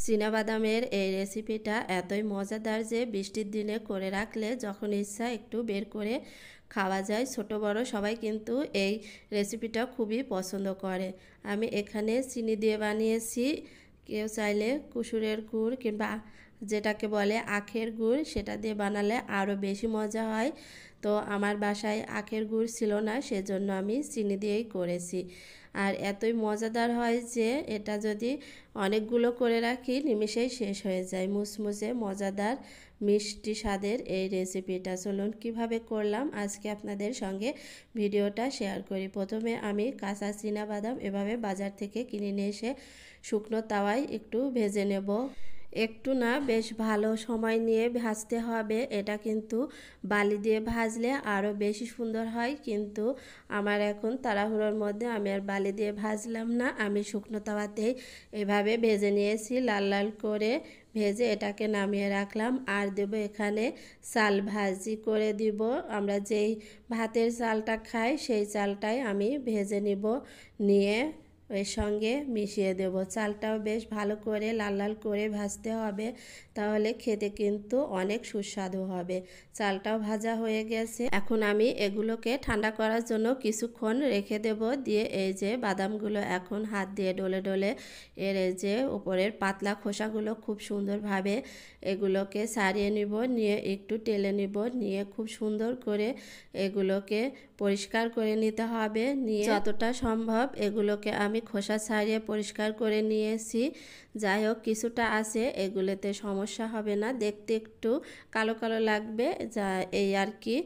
চীনাবাদামের এই রেসিপিটা এতই মজাদার যে বৃষ্টির দিনে করে রাখলে যখন ইচ্ছা একটু বের করে খাওয়া যায়। ছোট বড় সবাই কিন্তু এই রেসিপিটা খুবই পছন্দ করে। আমি এখানে চিনি দিয়ে বানিয়েছি, কেউ চাইলে কুসুরের গুড় কিংবা যেটাকে বলে আখের গুড় সেটা দিয়ে বানালে আরও বেশি মজা হয়। তো আমার বাসায় আখের গুড় ছিল না, সেজন্য আমি চিনি দিয়েই করেছি। আর এতই মজাদার হয় যে এটা যদি অনেকগুলো করে রাখি নিমেষেই শেষ হয়ে যায়। মুসমুসে মজাদার মিষ্টি স্বাদের এই রেসিপিটা চলুন কিভাবে করলাম আজকে আপনাদের সঙ্গে ভিডিওটা শেয়ার করি। প্রথমে আমি কাঁচা চীনাবাদাম এভাবে বাজার থেকে কিনে নিয়ে এসে শুকনো তাওয়ায় একটু ভেজে নেব। একটু না, বেশ ভালো সময় নিয়ে ভাজতে হবে। এটা কিন্তু বালি দিয়ে ভাজলে আরও বেশি সুন্দর হয়, কিন্তু আমার এখন তাড়াহুড়োর মধ্যে আমি আর বালি দিয়ে ভাজলাম না। আমি শুকনো তাওয়াতেই এভাবে ভেজে নিয়েছি, লাল লাল করে ভেজে এটাকে নামিয়ে রাখলাম। আর দেব এখানে চাল ভাজি করে দিব। আমরা যেই ভাতের চালটা খাই সেই চালটাই আমি ভেজে নিব, নিয়ে এর সঙ্গে মিশিয়ে দেব। চালটাও বেশ ভালো করে লাল লাল করে ভাজতে হবে, তাহলে খেতে কিন্তু অনেক সুস্বাদু হবে। চালটাও ভাজা হয়ে গেছে, এখন আমি এগুলোকে ঠান্ডা করার জন্য কিছুক্ষণ রেখে দেব। দিয়ে এই যে বাদামগুলো এখন হাত দিয়ে ডলে ডলে এর এই যে উপরের পাতলা খোসাগুলো খুব সুন্দরভাবে এগুলোকে ছাড়িয়ে নিব, নিয়ে একটু টেলে নিব, নিয়ে খুব সুন্দর করে এগুলোকে পরিষ্কার করে নিতে হবে। নিয়ে যতটা সম্ভব এগুলোকে আমি খোসা ছাড়িয়ে পরিষ্কার করে নিয়েছি। যাই হোক, কিছুটা আছে, এগুলোতে সমস্যা হবে না, দেখতে একটু কালো কালো লাগবে, যা এই আর কি।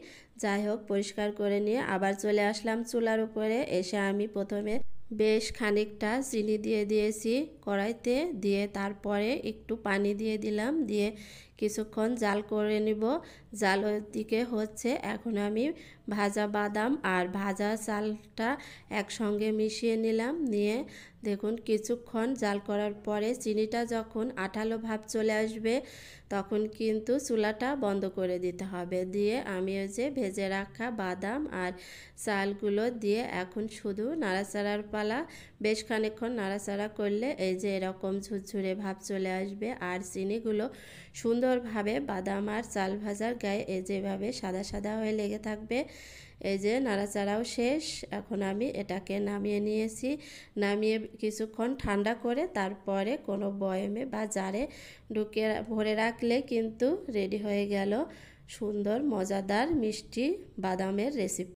যাই হোক, পরিষ্কার করে নিয়ে আবার চলে আসলাম চুলার উপরে। এসে আমি প্রথমে বেশ খানিকটা চিনি দিয়ে দিয়েছি কড়াইতে, দিয়ে তারপরে একটু পানি দিয়ে দিলাম, দিয়ে কিছুক্ষণ জাল করে নিব। জাল দিকে হচ্ছে, এখন আমি ভাজা বাদাম আর ভাজা চালটা একসঙ্গে মিশিয়ে নিলাম। নিয়ে দেখুন কিছুক্ষণ জাল করার পরে চিনিটা যখন আঠালো ভাব চলে আসবে তখন কিন্তু চুলাটা বন্ধ করে দিতে হবে। দিয়ে আমি ওই যে ভেজে রাখা বাদাম আর চালগুলো দিয়ে এখন শুধু নাড়াচাড়ার পালা। বেশ খানিকক্ষণ নাড়াচাড়া করলে এই যে এরকম ঝুরঝুরে ভাব চলে আসবে, আর চিনিগুলো সুন্দরভাবে বাদাম আর চাল ভাজার গায়ে এই যেভাবে সাদা সাদা হয়ে লেগে থাকবে। এই যে নাড়াচাড়াও শেষ, এখন আমি এটাকে নামিয়ে নিয়েছি। নামিয়ে কিছুক্ষণ ঠান্ডা করে তারপরে কোনো বয়মে বা জারে ঢুকে ভরে রাখলে কিন্তু রেডি হয়ে গেল সুন্দর মজাদার মিষ্টি বাদামের রেসিপি।